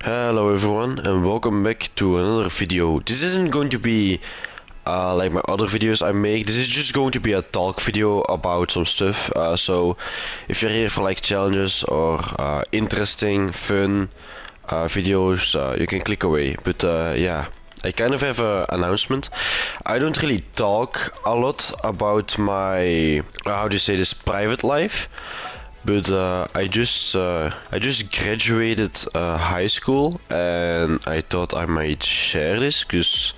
Hello everyone and welcome back to another video. This isn't going to be like my other videos I make. This is just going to be a talk video about some stuff. So if you're here for like challenges or interesting, fun videos, you can click away. But yeah, I kind of have an announcement. I don't really talk a lot about my, how do you say this, private life. But I just graduated high school, and I thought I might share this because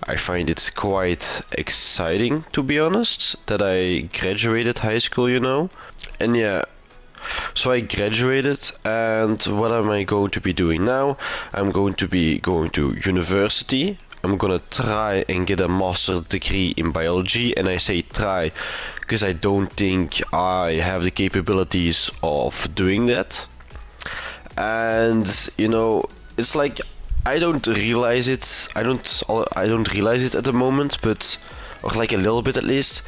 I find it quite exciting, to be honest, that I graduated high school. And yeah, so I graduated, and what am I going to be doing now? I'm going to be going to university. I'm gonna try and get a master's degree in biology, and I say try because I don't think I have the capabilities of doing that. And it's like I don't realize it. I don't realize it at the moment, but or like a little bit at least.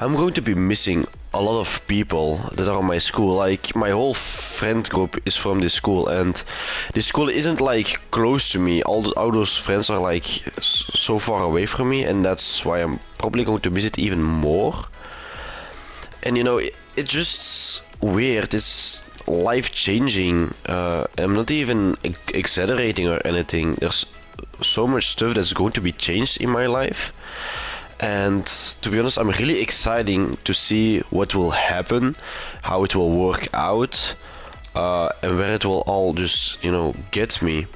I'm going to be missing a lot of people that are on my school. Like my whole friend group is from this school, and this school isn't like close to me. All those friends are like so far away from me, and that's why I'm probably going to miss it even more. And it's just weird. It's life changing. I'm not even exaggerating or anything. There's so much stuff that's going to be changed in my life. And to be honest, I'm really excited to see what will happen, how it will work out, and where it will all just, get me.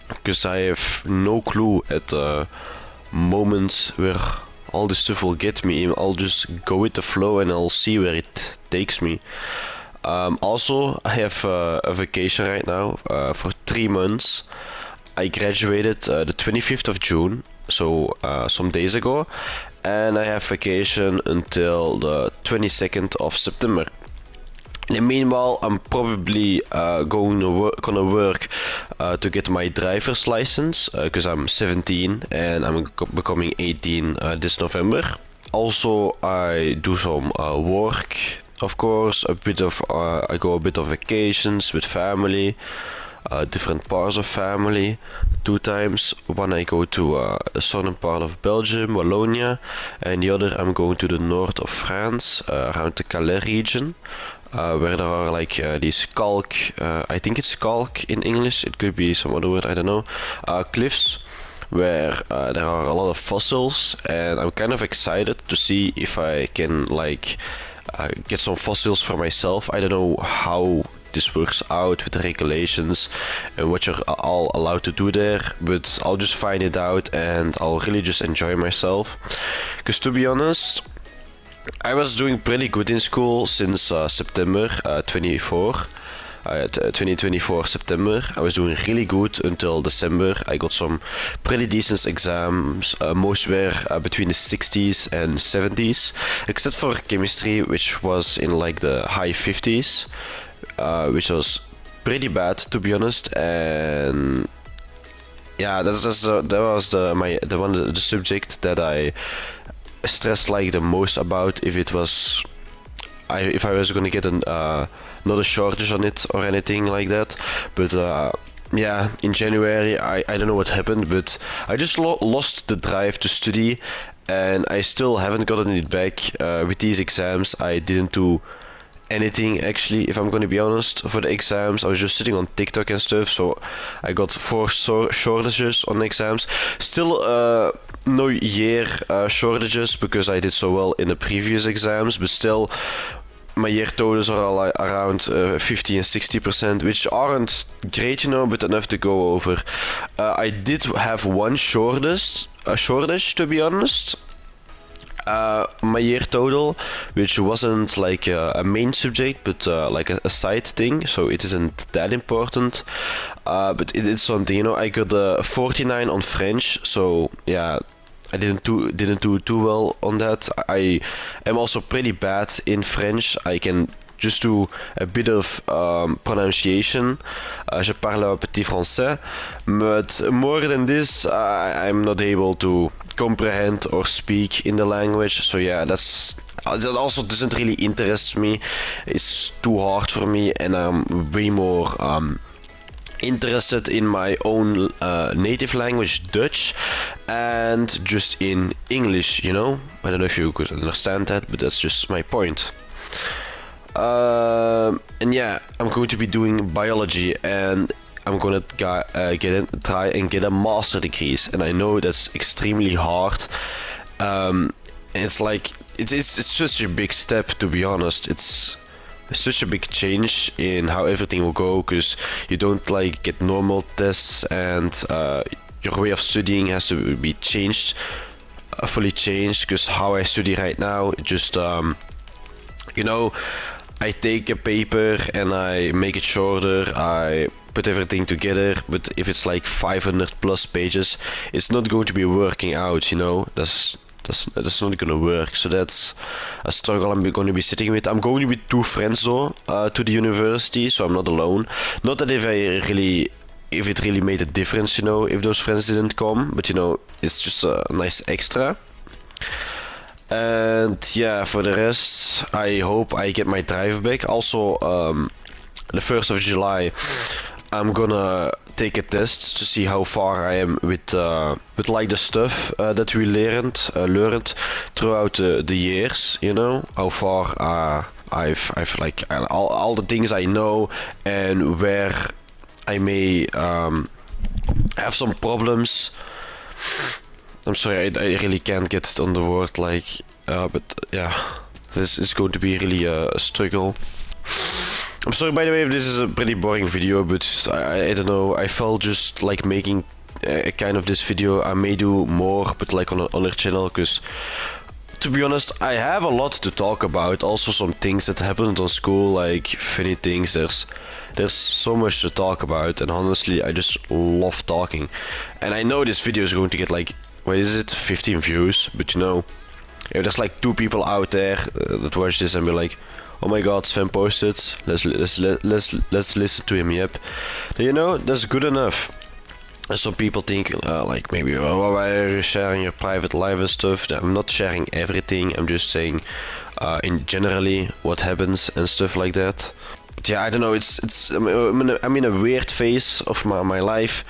Because I have no clue at the moment where all this stuff will get me. I'll just go with the flow and I'll see where it takes me. Also, I have a vacation right now for 3 months. I graduated the 25th of June, so some days ago, and I have vacation until the 22nd of September. And meanwhile, I'm probably gonna work to get my driver's license because I'm 17 and I'm becoming 18 this November. Also, I do some work, of course. I go a bit of vacations with family. Different parts of family 2 times. One I go to the southern part of Belgium, Wallonia, and the other I'm going to the north of France, around the Calais region, where there are like these calc, I think it's calc in English, it could be some other word, I don't know, cliffs where there are a lot of fossils, and I'm kind of excited to see if I can like get some fossils for myself. I don't know how this works out with the regulations and what you're all allowed to do there, but I'll just find it out and I'll really just enjoy myself. Because to be honest, I was doing pretty good in school since September 2024 September. I was doing really good until December. I got some pretty decent exams. Most were between the 60s and 70s, except for chemistry, which was in like the high 50s, which was pretty bad, to be honest. And yeah, that was the subject that I stressed like the most about. If I was gonna get not a shortage on it or anything like that. But yeah, in January I don't know what happened, but I just lost the drive to study, and I still haven't gotten it back. With these exams, I didn't do anything actually, if I'm gonna be honest. For the exams, I was just sitting on TikTok and stuff, so I got 4 shortages on exams. Still no year shortages because I did so well in the previous exams, but still my year totals are all around 50 and 60%, which aren't great, but enough to go over. I did have one shortage, to be honest. My year total, which wasn't like a main subject, but like a side thing, so it isn't that important. But it is something, I got a 49 on French, so yeah, I didn't do too well on that. I am also pretty bad in French. I can just do a bit of pronunciation. Je parle un petit français, but more than this, I'm not able to comprehend or speak in the language. So yeah, that also doesn't really interest me. It's too hard for me, and I'm way more interested in my own native language, Dutch, and just in English, you know? I don't know if you could understand that, but that's just my point. And yeah, I'm going to be doing biology, and I'm gonna try and get a master degrees, and I know that's extremely hard. It's like it's such a big step, to be honest. It's such a big change in how everything will go, because you don't like get normal tests, and your way of studying has to be changed, fully changed. Because how I study right now, it just you know, I take a paper and I make it shorter, I put everything together, but if it's like 500 plus pages, it's not going to be working out, you know. That's not gonna work. So that's a struggle I'm going to be sitting with. I'm going with two friends though, to the university, so I'm not alone. Not that if it really made a difference, you know, if those friends didn't come, but you know, it's just a nice extra. And yeah, for the rest, I hope I get my drive back. Also, the 1st of July, I'm gonna take a test to see how far I am with like the stuff that we learned throughout the years. You know, how far I've like all the things I know, and where I may have some problems. I'm sorry, I really can't get it on the word, like, but yeah, this is going to be really a struggle. I'm sorry, by the way, if this is a pretty boring video, but I don't know, I felt just like making a kind of this video. I may do more, but like on another channel, because to be honest, I have a lot to talk about. Also some things that happened on school, like funny things. There's so much to talk about, and honestly, I just love talking. And I know this video is going to get like, what is it, 15 views, but you know, if there's like 2 people out there that watch this and be like, oh my god, Sven posted, let's listen to him, yep, then you know, that's good enough. And some people think like maybe, oh, why are you sharing your private life and stuff? I'm not sharing everything, I'm just saying in generally what happens and stuff like that. But yeah, I don't know, I'm in a weird phase of my life.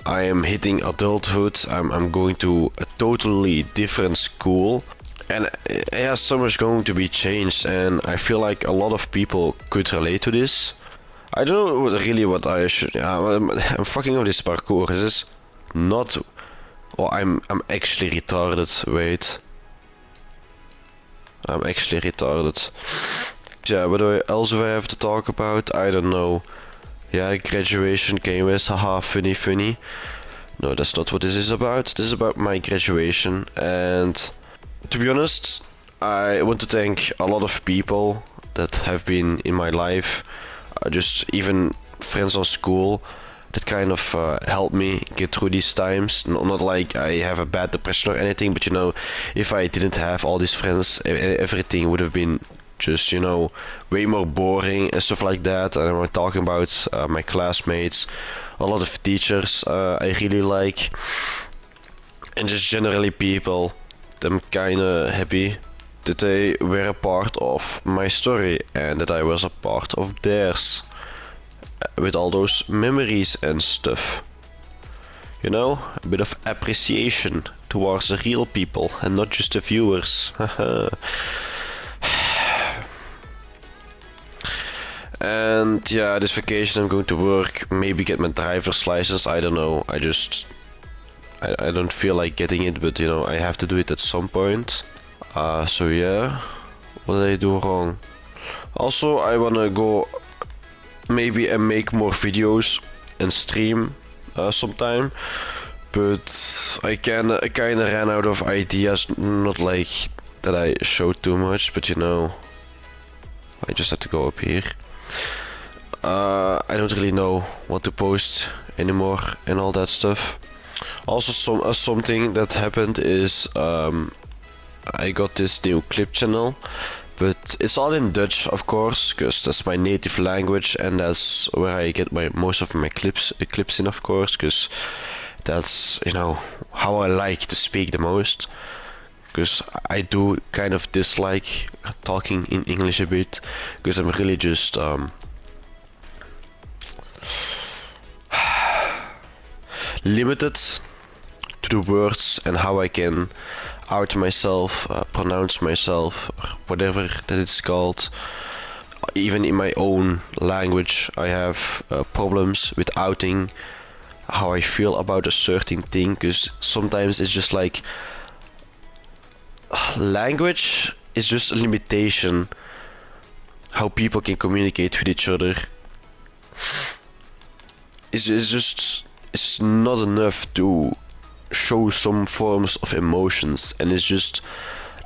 I am hitting adulthood. I'm going to a totally different school, and yeah, so much going to be changed, and I feel like a lot of people could relate to this. I don't know really what I should. I'm fucking up this parkour. Is this not? Oh, I'm actually retarded. Wait, I'm actually retarded. Yeah, what else do I have to talk about? I don't know. Yeah, graduation KMS, haha, funny. No, that's not what this is about. This is about my graduation, and to be honest, I want to thank a lot of people that have been in my life, just even friends on school, that kind of helped me get through these times. Not like I have a bad depression or anything, but you know, if I didn't have all these friends, everything would have been just, you know, way more boring and stuff like that. And I'm talking about my classmates, a lot of teachers I really like, and just generally people. I'm kinda happy that they were a part of my story and that I was a part of theirs, with all those memories and stuff. You know, a bit of appreciation towards the real people and not just the viewers. And yeah, this vacation I'm going to work, maybe get my driver's license, I don't know. I don't feel like getting it, but you know, I have to do it at some point. So yeah, what did I do wrong? Also, I wanna go maybe and make more videos and stream sometime, but I kinda ran out of ideas. Not like that I showed too much, but you know, I just had to go up here. I don't really know what to post anymore and all that stuff. Also, something that happened is I got this new clip channel, but it's all in Dutch, of course, because that's my native language, and that's where I get most of my clips in, of course, because that's, you know, how I like to speak the most. Because I do kind of dislike talking in English a bit, because I'm really just limited to the words and how I can out myself, pronounce myself, or whatever that it's called. Even in my own language, I have problems with outing how I feel about a certain thing, because sometimes it's just like language is just a limitation how people can communicate with each other. It's not enough to show some forms of emotions, and it's just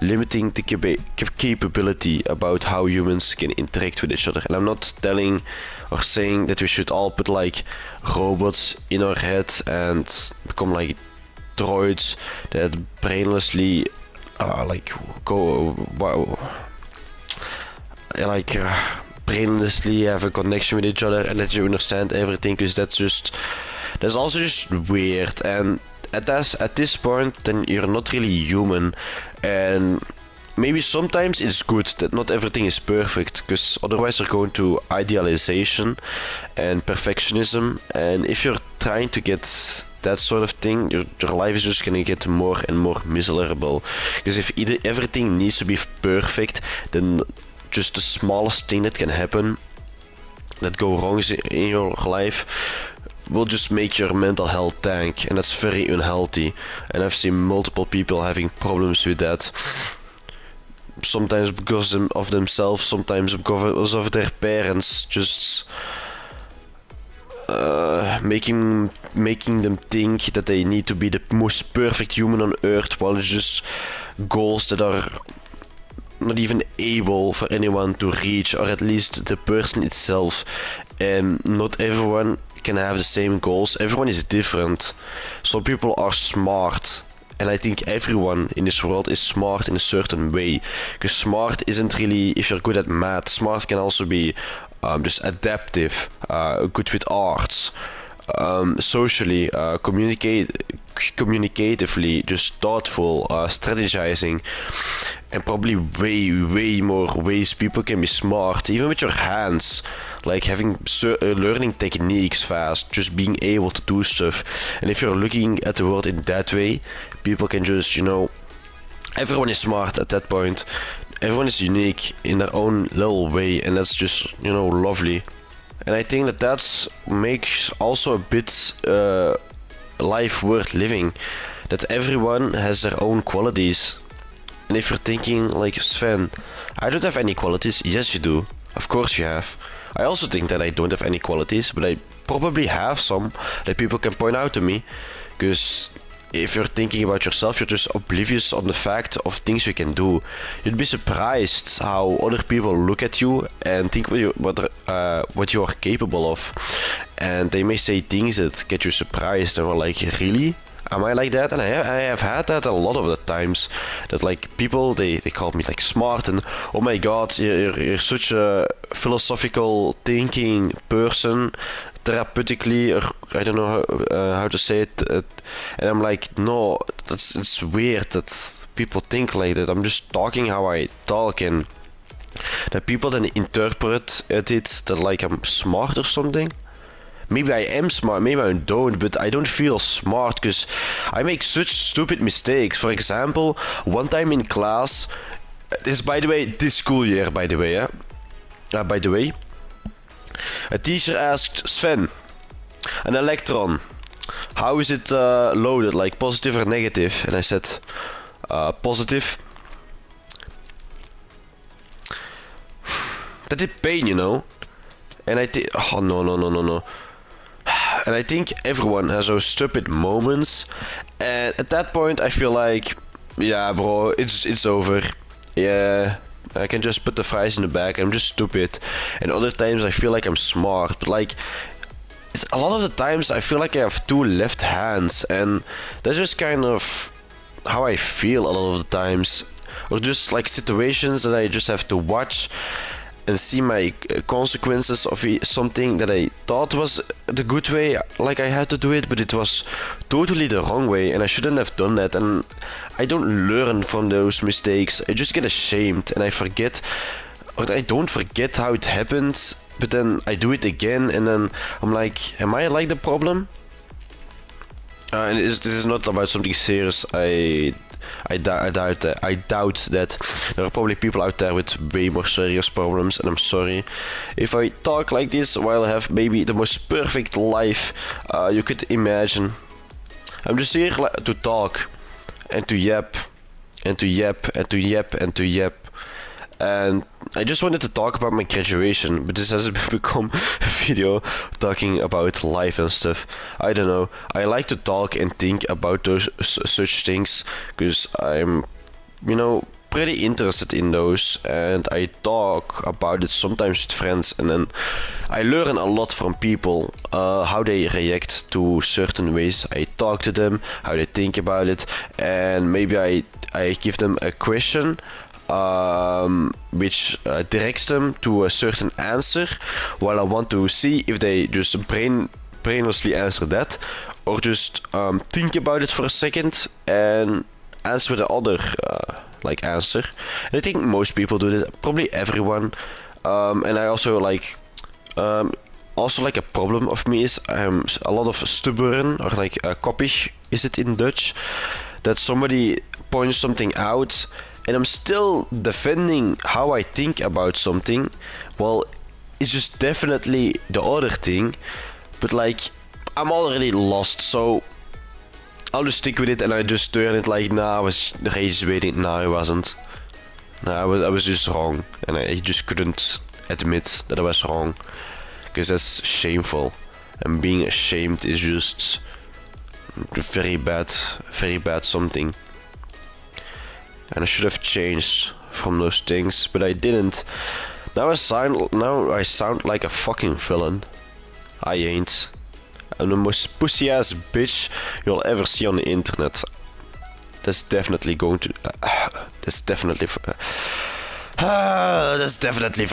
limiting the capability about how humans can interact with each other. And I'm not telling or saying that we should all put like robots in our head and become like droids that brainlessly like go wow like brainlessly have a connection with each other and that you understand everything, because that's also just weird. And at this point, then you're not really human. And maybe sometimes it's good that not everything is perfect, because otherwise you're going to idealization and perfectionism. And if you're trying to get that sort of thing, your life is just gonna get more and more miserable. Because if everything needs to be perfect, then just the smallest thing that can happen that go wrong in your life will just make your mental health tank, and that's very unhealthy. And I've seen multiple people having problems with that, sometimes because of themselves, sometimes because of their parents, just making them think that they need to be the most perfect human on earth, while it's just goals that are not even able for anyone to reach, or at least the person itself. And not everyone can have the same goals. Everyone is different. Some people are smart, and I think everyone in this world is smart in a certain way. Because smart isn't really if you're good at math. Smart can also be just adaptive, good with arts, socially, communicatively, just thoughtful, strategizing, and probably way more ways people can be smart, even with your hands, like having learning techniques fast, just being able to do stuff. And if you're looking at the world in that way, people can just, everyone is smart at that point. Everyone is unique in their own little way, and that's just, lovely. And I think that makes also a bit life worth living, that everyone has their own qualities. And if you're thinking like, Sven, I don't have any qualities, yes you do, of course you have. I also think that I don't have any qualities, but I probably have some that people can point out to me, because if you're thinking about yourself, you're just oblivious on the fact of things you can do. You'd be surprised how other people look at you and think what you are capable of, and they may say things that get you surprised, and we're like, really? Am I like that? And I have had that a lot of the times, that like people, they call me like smart, and oh my god, you're such a philosophical thinking person, therapeutically, or I don't know how to say it, and I'm like, no, it's weird that people think like that. I'm just talking how I talk, and that people then interpret it that like I'm smart or something. Maybe I am smart, maybe I don't, but I don't feel smart because I make such stupid mistakes. For example, one time in class, by the way, this school year, by the way, a teacher asked Sven, an electron, how is it loaded, like positive or negative? And I said, positive. That did pain, And I think, oh no. And I think everyone has those stupid moments, and at that point I feel like, yeah bro, it's over. Yeah, I can just put the fries in the bag, I'm just stupid. And other times I feel like I'm smart, but like a lot of the times I feel like I have two left hands, and that's just kind of how I feel a lot of the times. Or just like situations that I just have to watch and see my consequences of something that I thought was the good way, like I had to do it, but it was totally the wrong way, and I shouldn't have done that. And I don't learn from those mistakes, I just get ashamed, and I forget, or I don't forget how it happened, but then I do it again, and then I'm like, am I like the problem? And this is not about something serious. I doubt that there are probably people out there with way more serious problems, and I'm sorry if I talk like this while I have maybe the most perfect life you could imagine. I'm just here to talk and to yap and to yap and to yap and to yap. And I just wanted to talk about my graduation, but this has become a video talking about life and stuff. I don't know. I like to talk and think about those such things because I'm, pretty interested in those, and I talk about it sometimes with friends, and then I learn a lot from people, how they react to certain ways. I talk to them, how they think about it, and maybe I give them a question which directs them to a certain answer, while I want to see if they just brainlessly answer that, or just think about it for a second and answer the other answer. And I think most people do that, probably everyone. And I also like a problem of me is I'm a lot of stubborn, or koppig is it in Dutch, that somebody points something out and I'm still defending how I think about something. Well, it's just definitely the other thing, but I'm already lost, so I'll just stick with it, and I just turn it nah, I was rage waiting. No, I wasn't. No, I was just wrong, and I just couldn't admit that I was wrong, because that's shameful, and being ashamed is just very bad something. And I should have changed from those things, but I didn't. Now I sound like a fucking villain. I ain't. I'm the most pussy ass bitch you'll ever see on the internet. That's definitely going to. That's definitely for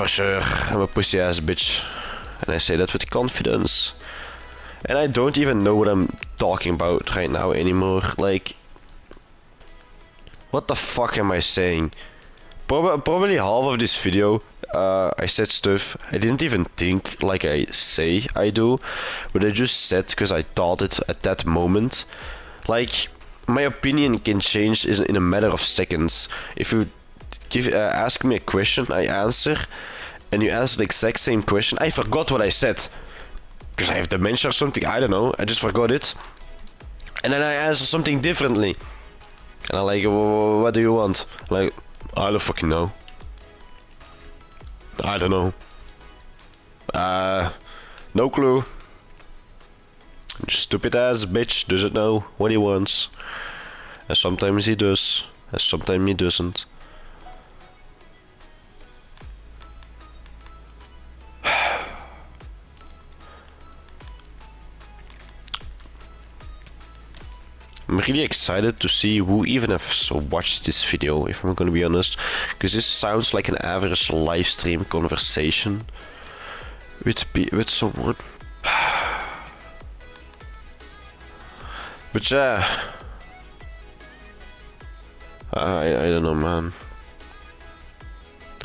sure. I'm a pussy ass bitch, and I say that with confidence. And I don't even know what I'm talking about right now anymore. What the fuck am I saying? Probably half of this video, I said stuff I didn't even think like I say I do, but I just said because I thought it at that moment. My opinion can change in a matter of seconds. If you ask me a question, I answer, and you answer the exact same question. I forgot what I said, because I have dementia or something, I don't know, I just forgot it. And then I answer something differently. And I'm what do you want? I don't fucking know. I don't know. No clue. Stupid ass bitch doesn't know what he wants. And sometimes he does, and sometimes he doesn't. I'm really excited to see who even has watched this video, if I'm gonna be honest, because this sounds like an average live stream conversation with someone. But yeah, I don't know, man.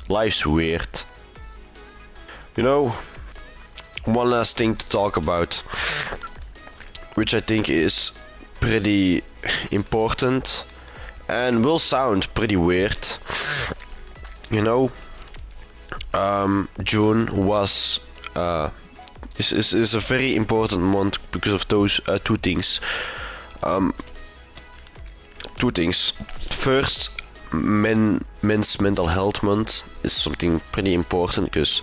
Life's weird. One last thing to talk about, which I think is pretty important and will sound pretty weird. June was is a very important month because of those two things. First, men's mental health month is something pretty important because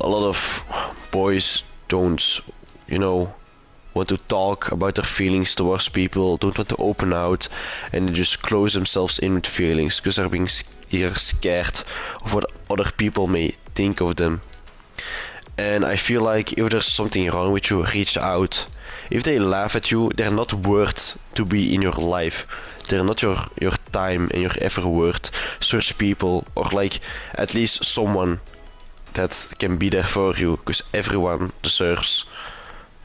a lot of boys don't, want to talk about their feelings towards people, don't want to open out, and they just close themselves in with feelings because they're scared of what other people may think of them. And I feel like if there's something wrong with you, reach out. If they laugh at you, they're not worth to be in your life. They're not your time and your effort worth. Search people, or at least someone that can be there for you, because everyone deserves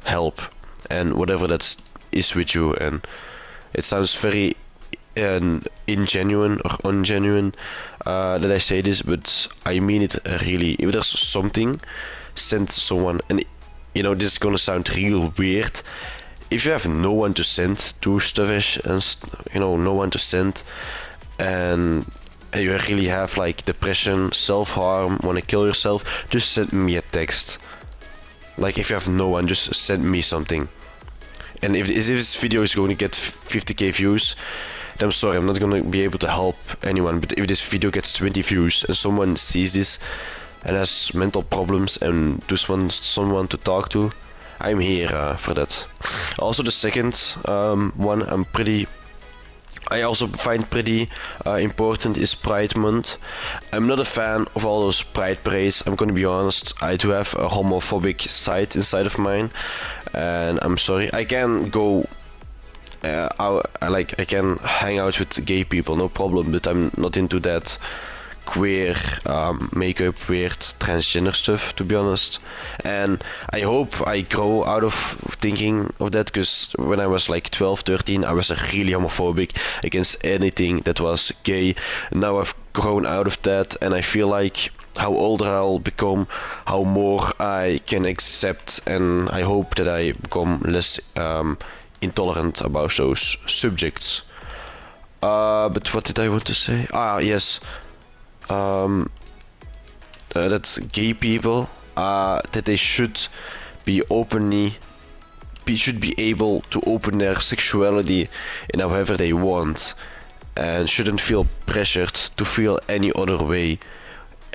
help. And whatever that is with you, and it sounds very ingenuine or ungenuine that I say this, but I mean it really. If there's something, send someone. And this is gonna sound real weird. if you have no one to send to stuff and no one to send, and you really have like depression, self-harm, want to kill yourself, just send me a text. Like if you have no one, just send me something. And if this video is going to get 50k views, then I'm sorry, I'm not going to be able to help anyone. But if this video gets 20 views and someone sees this and has mental problems and just wants someone to talk to, I'm here for that. Also the second one I also find pretty important is Pride Month. I'm not a fan of all those pride parades. I'm gonna be honest, I do have a homophobic side inside of mine, and I'm sorry. I can go I can hang out with gay people, no problem, but I'm not into that queer makeup, weird transgender stuff, to be honest. And I hope I grow out of thinking of that, because when I was like 12, 13, I was really homophobic against anything that was gay. Now I've grown out of that, and I feel like how older I'll become, how more I can accept, and I hope that I become less intolerant about those subjects. But what did I want to say? Yes. That gay people, that they should be should be able to open their sexuality in however they want, and shouldn't feel pressured to feel any other way,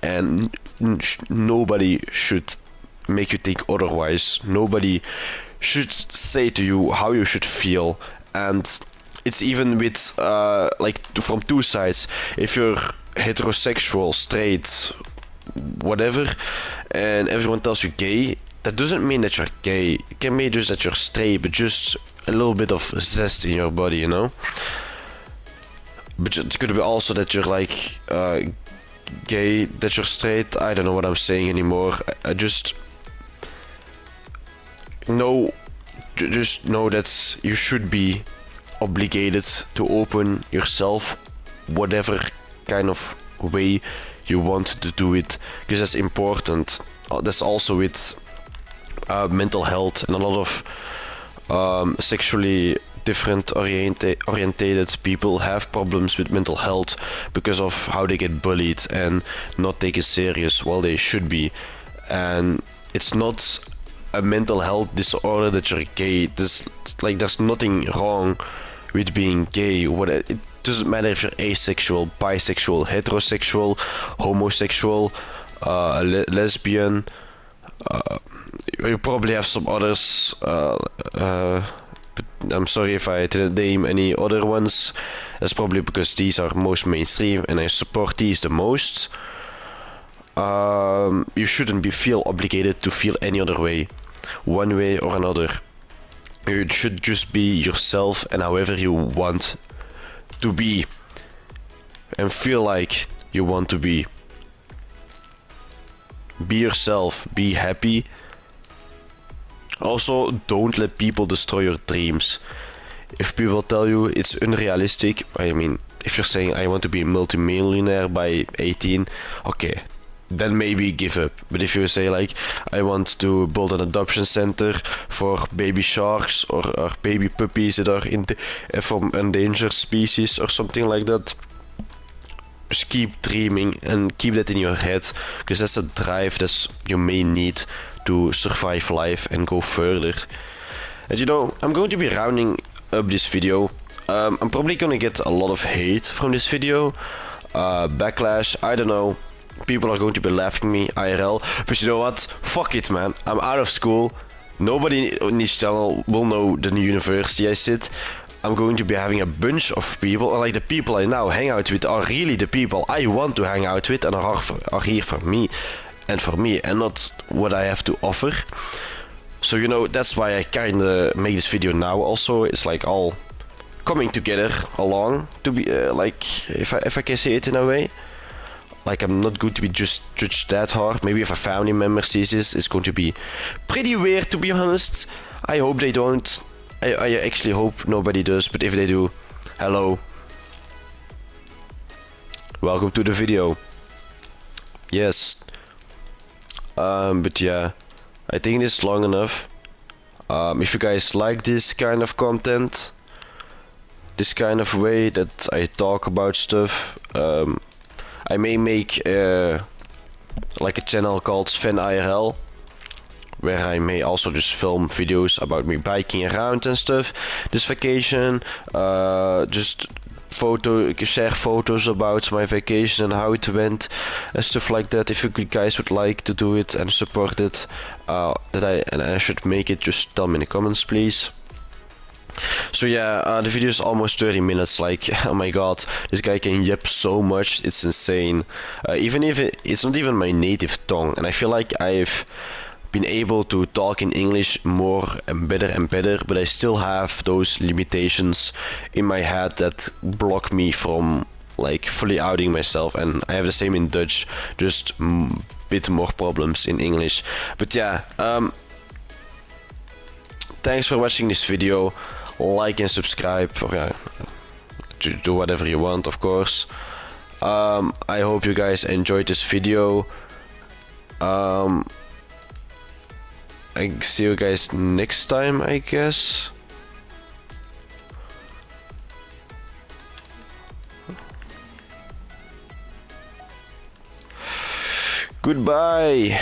and nobody should make you think otherwise. Nobody should say to you how you should feel, and it's even with like from two sides. If you're heterosexual, straight, whatever, and everyone tells you gay, that doesn't mean that you're gay. It can mean just that you're straight, but just a little bit of zest in your body, you know? But it could be also that you're like gay, that you're straight. I don't know what I'm saying anymore. I just know that you should be obligated to open yourself whatever kind of way you want to do it, because that's important. That's also with mental health, and a lot of sexually different orientated people have problems with mental health because of how they get bullied and not taken serious while they should be. And it's not a mental health disorder that you're gay. There's nothing wrong with being gay. It doesn't matter if you're asexual, bisexual, heterosexual, homosexual, lesbian. You probably have some others, but I'm sorry if I didn't name any other ones. That's probably because these are most mainstream and I support these the most. You shouldn't feel obligated to feel any other way, one way or another. You should just be yourself and however you want to be and feel like you want to be. Be yourself, be happy. Also, don't let people destroy your dreams. If people tell you it's unrealistic, I mean, if you're saying I want to be a multimillionaire by 18, okay, then maybe give up. But if you say like I want to build an adoption center for baby sharks or baby puppies that are from endangered species or something like that, just keep dreaming and keep that in your head, because that's a drive that you may need to survive life and go further. And you know, I'm going to be rounding up this video. I'm probably gonna get a lot of hate from this video, backlash, I don't know. People are going to be laughing at me IRL, but you know what? Fuck it, man. I'm out of school. Nobody on this channel will know the university I sit. I'm going to be having a bunch of people, and like the people I now hang out with are really the people I want to hang out with and are here for me, and not what I have to offer. So you know, that's why I kinda make this video now. Also, it's like all coming together along to be like, if I can say it in a way. Like, I'm not going to be just judged that hard. Maybe if a family member sees this, it's going to be pretty weird, to be honest. I hope they don't. I actually hope nobody does, but if they do, hello. Welcome to the video. Yes. But yeah, I think this is long enough. If you guys like this kind of content, this kind of way that I talk about stuff, I may make like a channel called Sven IRL, where I may also just film videos about me biking around and stuff this vacation, just share photos about my vacation and how it went and stuff like that. If you guys would like to do it and support it, and I should make it, just tell me in the comments, please. So yeah, the video is almost 30 minutes, like, oh my god, this guy can yip so much, it's insane. Even if it's not even my native tongue, and I feel like I've been able to talk in English more and better, but I still have those limitations in my head that block me from like fully outing myself, and I have the same in Dutch, just bit more problems in English. But yeah, thanks for watching this video. Like and subscribe, or do whatever you want, of course. I hope you guys enjoyed this video. I see you guys next time, I guess. Goodbye.